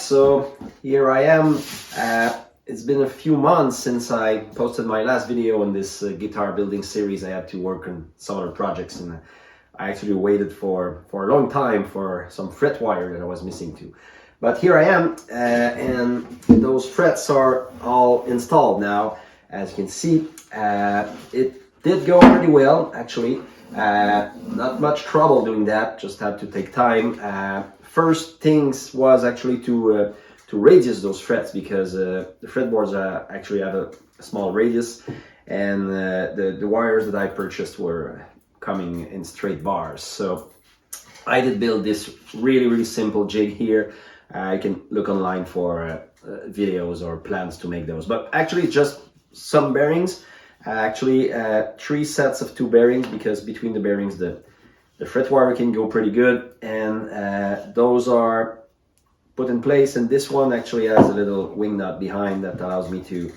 so here I am. It's been a few months since I posted my last video on this guitar building series. I had to work on some other projects, and I actually waited for a long time for some fret wire that I was missing too. But here I am, and those frets are all installed now. As you can see, it did go pretty well actually. Not much trouble doing that, just had to take time. First things was actually to radius those frets, because the fretboards actually have a small radius, and the wires that I purchased were coming in straight bars. So I did build this really simple jig here. You can look online for videos or plans to make those, but actually just some bearings. Actually 3 sets of 2 bearings, because between the bearings the fret wire can go pretty good, and those are put in place. And this one actually has a little wing nut behind that allows me to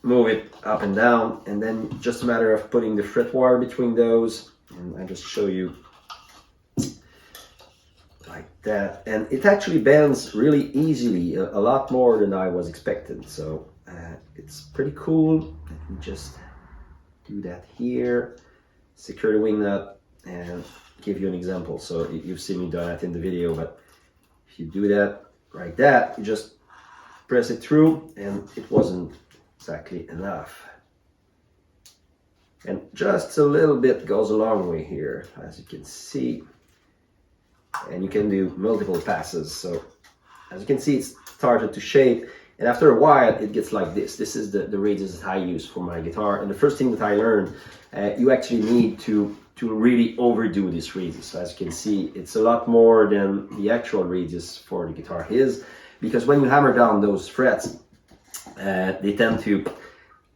move it up and down, and then just a matter of putting the fret wire between those, and I just show you like that, and it actually bends really easily, a lot more than I was expecting. So it's pretty cool. Let me just do that here, secure the wing nut, and give you an example. So you've seen me do that in the video, but if you do that like that, you just press it through, and it wasn't exactly enough. And just a little bit goes a long way here, as you can see. And you can do multiple passes. So as you can see, it's started to shape, and after a while it gets like this. This is the radius that I use for my guitar, and the first thing that I learned, you actually need to really overdo this radius. So as you can see, it's a lot more than the actual radius for the guitar is, because when you hammer down those frets, they tend to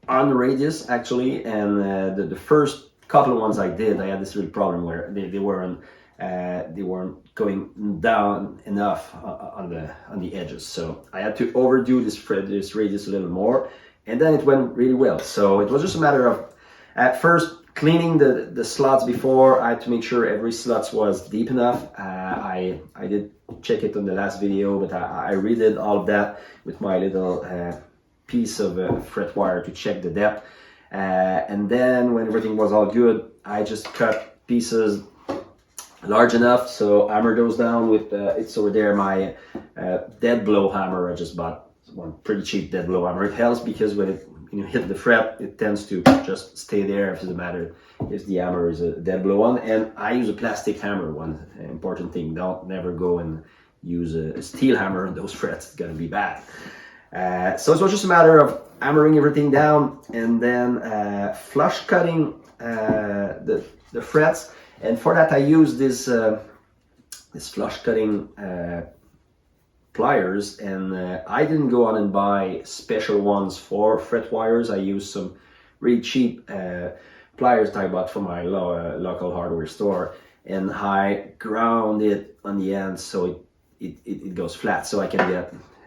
unradius actually, and the first couple of ones I did, I had this real problem where they weren't going down enough on the edges. So I had to overdo this radius a little more, and then it went really well. So it was just a matter of at first cleaning the slots before. I had to make sure every slot was deep enough. I did check it on the last video, but I redid all of that with my little piece of fret wire to check the depth. And then when everything was all good, I just cut pieces large enough, so hammer those down with it's over there, my dead blow hammer. I just bought one pretty cheap dead blow hammer. It helps because when you hit the fret, it tends to just stay there. It doesn't matter if the hammer is a dead blow one. And I use a plastic hammer. One important thing: don't never go and use a steel hammer on those frets. It's gonna be bad. So it was just a matter of hammering everything down, and then flush cutting the frets. And for that I use this flush cutting pliers, and I didn't go on and buy special ones for fret wires. I used some really cheap pliers that I bought from my local hardware store, and I ground it on the end so it goes flat, so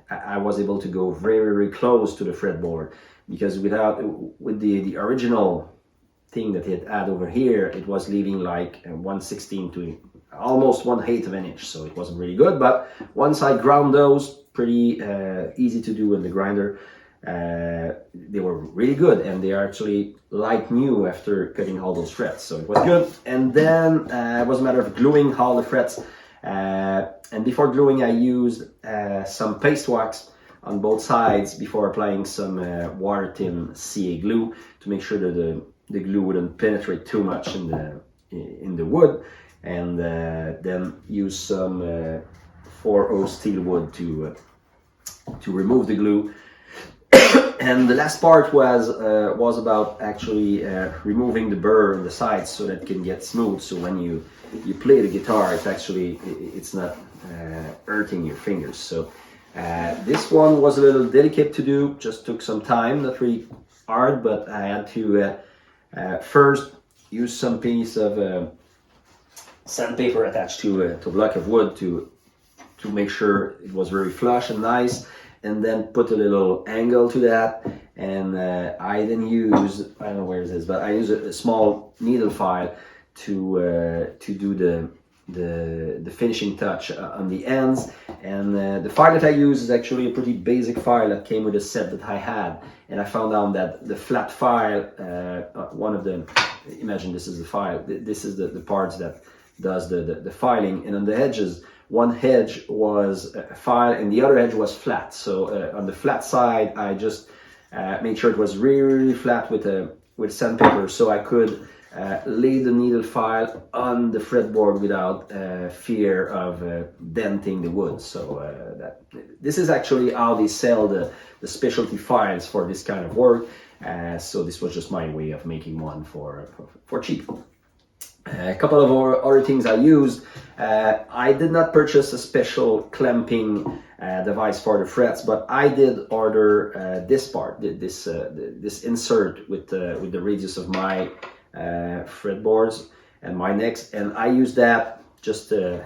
I was able to go very close to the fretboard, because with the original thing that it had over here, it was leaving like 1/16 to almost 1/8 of an inch, so it wasn't really good. But once I ground those, pretty easy to do in the grinder, they were really good, and they are actually like new after cutting all those frets, so it was good. And then it was a matter of gluing all the frets, and before gluing I used some paste wax on both sides before applying some water thin CA glue to make sure that the glue wouldn't penetrate too much in the wood, and then use some 4/0 steel wood to remove the glue. And the last part was about actually removing the burr on the sides so that it can get smooth. So when you play the guitar, it's not hurting your fingers. So this one was a little delicate to do. Just took some time, not really hard, but I had to first use some piece of sandpaper attached to a block of wood to make sure it was very flush and nice, and then put a little angle to that. And I then use, I don't know where it is, but I use a small needle file to do the finishing touch on the ends. And the file that I use is actually a pretty basic file that came with a set that I had, and I found out that the flat file, one of the, imagine this is the file, this is the parts that does the filing, and on the edges, one edge was a file and the other edge was flat. So on the flat side, I just made sure it was really flat with sandpaper, so I could lay the needle file on the fretboard without fear of denting the wood. So this is actually how they sell the specialty files for this kind of work. So this was just my way of making one for cheap. A couple of other things I used. I did not purchase a special clamping device for the frets, but I did order this part, this insert with the radius of my fretboards and my necks, and I use that just to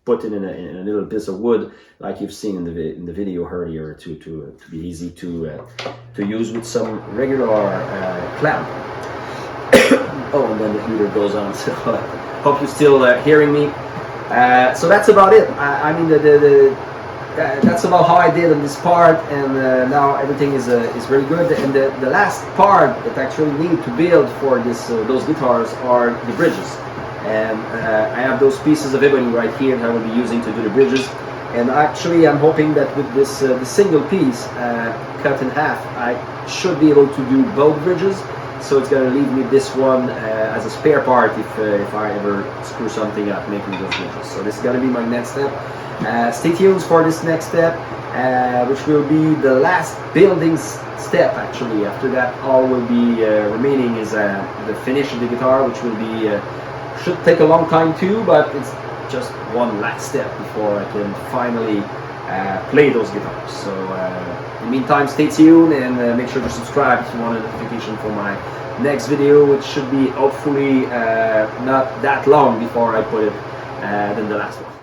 put it in a little piece of wood, like you've seen in the video earlier, to be easy to use with some regular clamp. Oh, and then the heater goes on, so hope you're still hearing me. So that's about it. I mean, that's about how I did on this part, and now everything is very good. And the last part that I actually need to build for those guitars are the bridges. And I have those pieces of ebony right here that I will be using to do the bridges. And actually, I'm hoping that with this the single piece cut in half, I should be able to do both bridges. So it's going to leave me this one as a spare part if I ever screw something up making those bridges. So this is going to be my next step. Stay tuned for this next step, which will be the last building step actually. After that, all will be remaining is the finish of the guitar, which will be should take a long time too, but it's just one last step before I can finally play those guitars. So in the meantime, stay tuned and make sure to subscribe if you want a notification for my next video, which should be hopefully not that long before I put it than the last one.